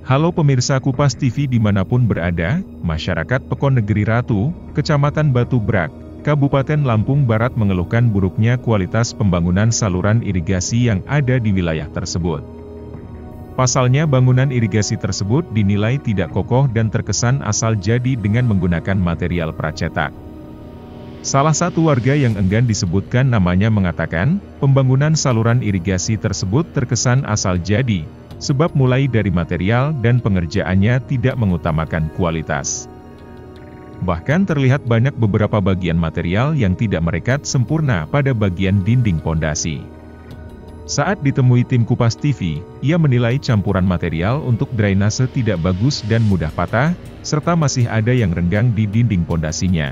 Halo pemirsa Kupas TV dimanapun berada, masyarakat Pekon Negeri Ratu, Kecamatan Batu Brak, Kabupaten Lampung Barat mengeluhkan buruknya kualitas pembangunan saluran irigasi yang ada di wilayah tersebut. Pasalnya bangunan irigasi tersebut dinilai tidak kokoh dan terkesan asal jadi dengan menggunakan material pracetak. Salah satu warga yang enggan disebutkan namanya mengatakan, pembangunan saluran irigasi tersebut terkesan asal jadi, sebab mulai dari material dan pengerjaannya tidak mengutamakan kualitas. Bahkan terlihat banyak beberapa bagian material yang tidak merekat sempurna pada bagian dinding pondasi. Saat ditemui tim Kupas TV, ia menilai campuran material untuk drainase tidak bagus dan mudah patah, serta masih ada yang renggang di dinding pondasinya.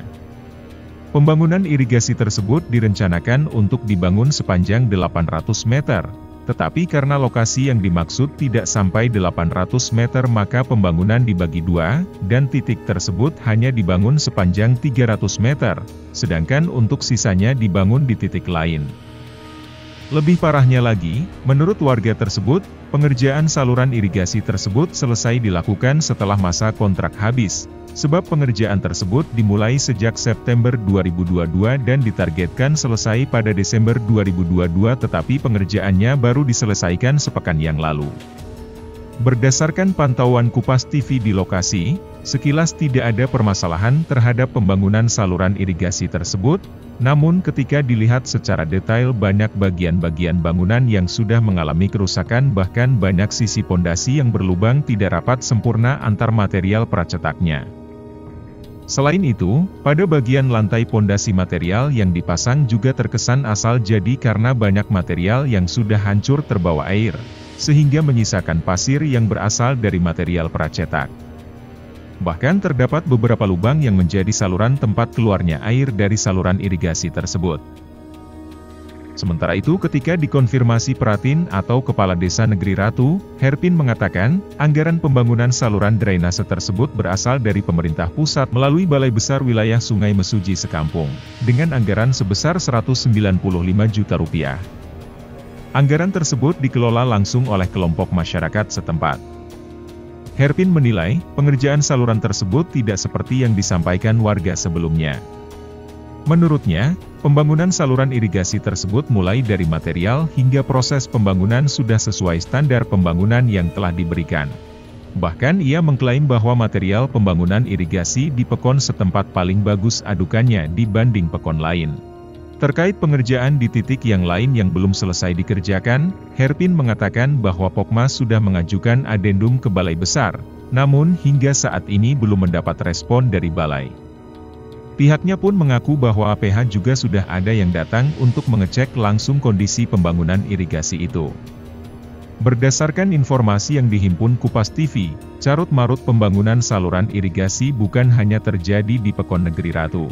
Pembangunan irigasi tersebut direncanakan untuk dibangun sepanjang 800 meter, tetapi karena lokasi yang dimaksud tidak sampai 800 meter maka pembangunan dibagi dua, dan titik tersebut hanya dibangun sepanjang 300 meter, sedangkan untuk sisanya dibangun di titik lain. Lebih parahnya lagi, menurut warga tersebut, pengerjaan saluran irigasi tersebut selesai dilakukan setelah masa kontrak habis, sebab pengerjaan tersebut dimulai sejak September 2022 dan ditargetkan selesai pada Desember 2022 tetapi pengerjaannya baru diselesaikan sepekan yang lalu. Berdasarkan pantauan Kupas TV di lokasi, sekilas tidak ada permasalahan terhadap pembangunan saluran irigasi tersebut, namun ketika dilihat secara detail banyak bagian-bagian bangunan yang sudah mengalami kerusakan bahkan banyak sisi pondasi yang berlubang tidak rapat sempurna antar material pracetaknya. Selain itu, pada bagian lantai pondasi material yang dipasang juga terkesan asal jadi karena banyak material yang sudah hancur terbawa air, sehingga menyisakan pasir yang berasal dari material pracetak. Bahkan terdapat beberapa lubang yang menjadi saluran tempat keluarnya air dari saluran irigasi tersebut. Sementara itu ketika dikonfirmasi Pratin atau Kepala Desa Negeri Ratu, Herpin mengatakan, anggaran pembangunan saluran drainase tersebut berasal dari pemerintah pusat melalui Balai Besar Wilayah Sungai Mesuji Sekampung, dengan anggaran sebesar Rp195 juta. Anggaran tersebut dikelola langsung oleh kelompok masyarakat setempat. Herpin menilai, pengerjaan saluran tersebut tidak seperti yang disampaikan warga sebelumnya. Menurutnya, pembangunan saluran irigasi tersebut mulai dari material hingga proses pembangunan sudah sesuai standar pembangunan yang telah diberikan. Bahkan ia mengklaim bahwa material pembangunan irigasi di Pekon setempat paling bagus adukannya dibanding Pekon lain. Terkait pengerjaan di titik yang lain yang belum selesai dikerjakan, Herpin mengatakan bahwa Pokma sudah mengajukan adendum ke Balai Besar, namun hingga saat ini belum mendapat respon dari Balai. Pihaknya pun mengaku bahwa APH juga sudah ada yang datang untuk mengecek langsung kondisi pembangunan irigasi itu. Berdasarkan informasi yang dihimpun Kupas TV, carut-marut pembangunan saluran irigasi bukan hanya terjadi di Pekon Negeri Ratu,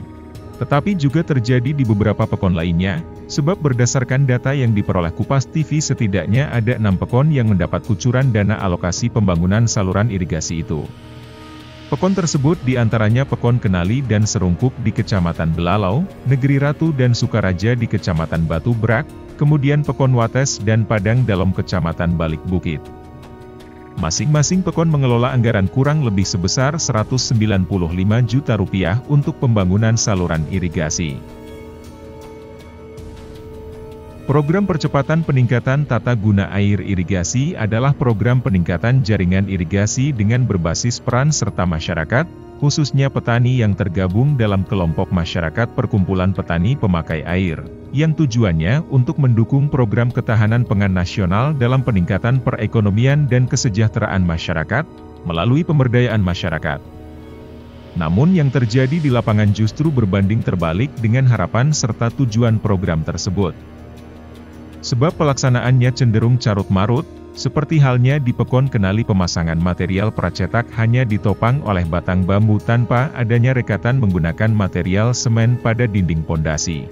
tetapi juga terjadi di beberapa Pekon lainnya, sebab berdasarkan data yang diperoleh Kupas TV setidaknya ada 6 Pekon yang mendapat kucuran dana alokasi pembangunan saluran irigasi itu. Pekon tersebut diantaranya Pekon Kenali dan Serungkup di Kecamatan Belalau, Negeri Ratu dan Sukaraja di Kecamatan Batu Brak, kemudian Pekon Wates dan Padang Dalam Kecamatan Balik Bukit. Masing-masing Pekon mengelola anggaran kurang lebih sebesar Rp195 juta untuk pembangunan saluran irigasi. Program percepatan peningkatan tata guna air irigasi adalah program peningkatan jaringan irigasi dengan berbasis peran serta masyarakat, khususnya petani yang tergabung dalam kelompok masyarakat perkumpulan petani pemakai air, yang tujuannya untuk mendukung program ketahanan pangan nasional dalam peningkatan perekonomian dan kesejahteraan masyarakat, melalui pemberdayaan masyarakat. Namun yang terjadi di lapangan justru berbanding terbalik dengan harapan serta tujuan program tersebut. Sebab pelaksanaannya cenderung carut-marut, seperti halnya di Pekon Kenali pemasangan material pracetak hanya ditopang oleh batang bambu tanpa adanya rekatan menggunakan material semen pada dinding pondasi.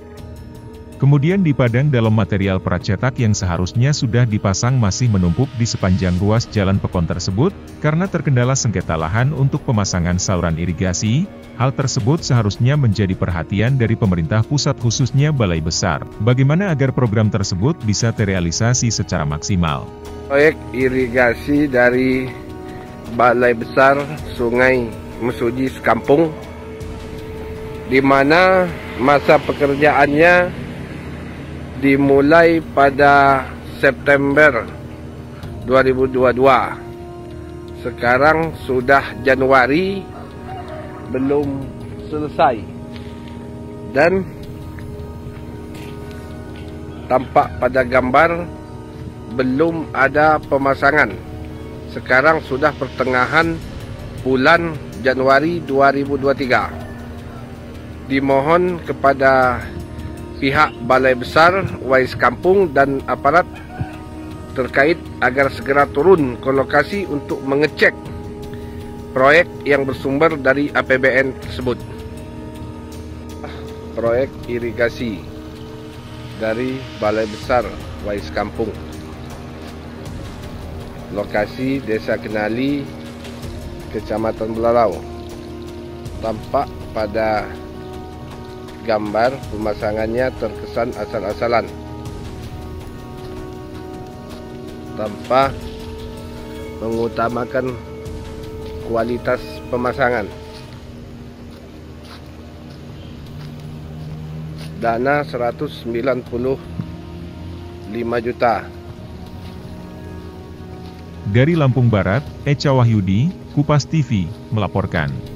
Kemudian di Padang Dalam material pracetak yang seharusnya sudah dipasang masih menumpuk di sepanjang ruas jalan Pekon tersebut, karena terkendala sengketa lahan untuk pemasangan saluran irigasi. Hal tersebut seharusnya menjadi perhatian dari pemerintah pusat khususnya Balai Besar. Bagaimana agar program tersebut bisa terrealisasi secara maksimal? Proyek irigasi dari Balai Besar Sungai Mesuji Sekampung, di mana masa pekerjaannya dimulai pada September 2022. Sekarang sudah Januari, belum selesai, dan tampak pada gambar belum ada pemasangan. Sekarang sudah pertengahan bulan Januari 2023. Dimohon kepada pihak Balai Besar Wais Kampung dan aparat terkait agar segera turun ke lokasi untuk mengecek proyek yang bersumber dari APBN tersebut. Proyek irigasi dari Balai Besar Wais Kampung. Lokasi Desa Kenali, Kecamatan Belalau. Tampak pada gambar pemasangannya terkesan asal-asalan, tanpa mengutamakan kualitas pemasangan. Dana 195 juta. Dari Lampung Barat, Echa Wahyudi, Kupas TV, melaporkan.